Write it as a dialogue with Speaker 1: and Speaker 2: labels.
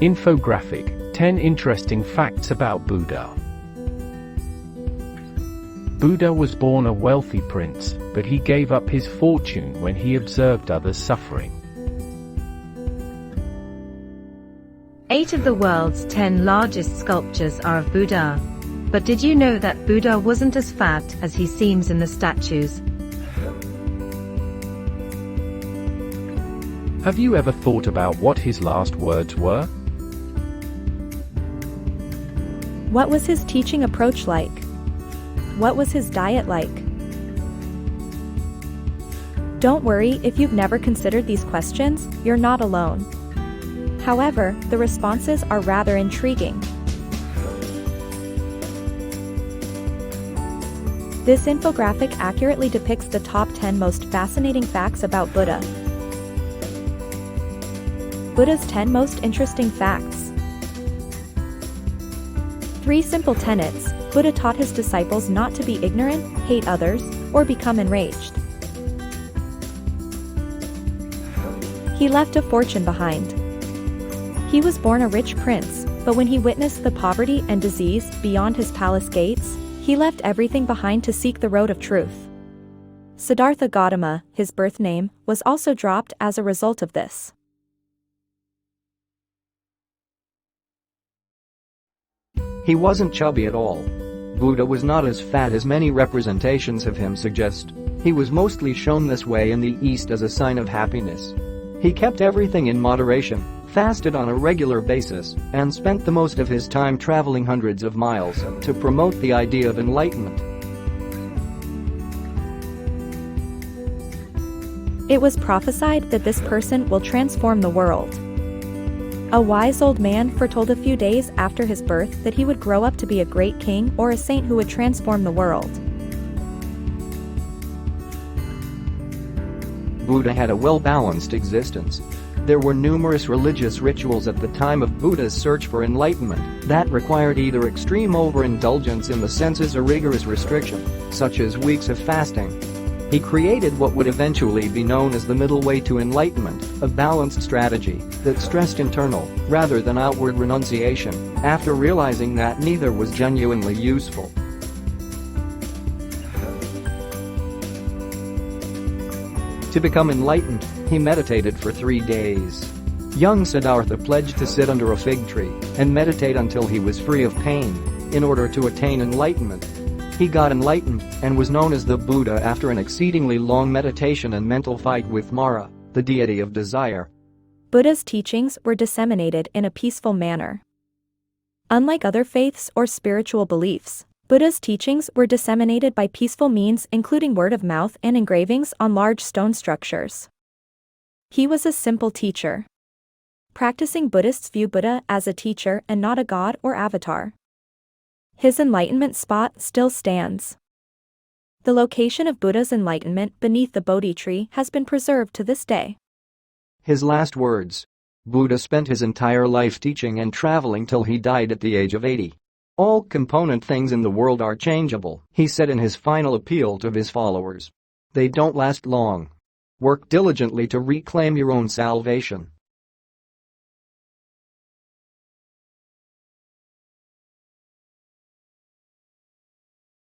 Speaker 1: Infographic: 10 interesting facts about Buddha. Buddha was born a wealthy prince, but he gave up his fortune when he observed others suffering.
Speaker 2: 8 of the world's 10 largest sculptures are of Buddha. But did you know that Buddha wasn't as fat as he seems in the statues?
Speaker 1: Have you ever thought about what his last words were?
Speaker 3: What was his teaching approach like? What was his diet like? Don't worry if you've never considered these questions, you're not alone. However, the responses are rather intriguing. This infographic accurately depicts the top 10 most fascinating facts about Buddha. Buddha's 10 most interesting facts. 3 simple tenets. Buddha taught his disciples not to be ignorant, hate others, or become enraged. He left a fortune behind. He was born a rich prince, but when he witnessed the poverty and disease beyond his palace gates, he left everything behind to seek the road of truth. Siddhartha Gautama, his birth name, was also dropped as a result of this.
Speaker 4: He wasn't chubby at all. Buddha was not as fat as many representations of him suggest. He was mostly shown this way in the East as a sign of happiness. He kept everything in moderation, fasted on a regular basis, and spent the most of his time traveling hundreds of miles to promote the idea of enlightenment.
Speaker 3: It was prophesied that this person will transform the world. A wise old man foretold a few days after his birth that he would grow up to be a great king or a saint who would transform the world.
Speaker 4: Buddha had a well-balanced existence. There were numerous religious rituals at the time of Buddha's search for enlightenment that required either extreme overindulgence in the senses or rigorous restriction, such as weeks of fasting. He created what would eventually be known as the middle way to enlightenment, a balanced strategy that stressed internal, rather than outward renunciation, after realizing that neither was genuinely useful. To become enlightened, he meditated for 3 days. Young Siddhartha pledged to sit under a fig tree and meditate until he was free of pain, in order to attain enlightenment. He got enlightened and was known as the Buddha after an exceedingly long meditation and mental fight with Mara, the deity of desire.
Speaker 3: Buddha's teachings were disseminated in a peaceful manner. Unlike other faiths or spiritual beliefs, Buddha's teachings were disseminated by peaceful means, including word of mouth and engravings on large stone structures. He was a simple teacher. Practicing Buddhists view Buddha as a teacher and not a god or avatar. His enlightenment spot still stands. The location of Buddha's enlightenment beneath the Bodhi tree has been preserved to this day.
Speaker 4: His last words. Buddha spent his entire life teaching and traveling till he died at the age of 80. All component things in the world are changeable, he said in his final appeal to his followers. They don't last long. Work diligently to reclaim your own salvation.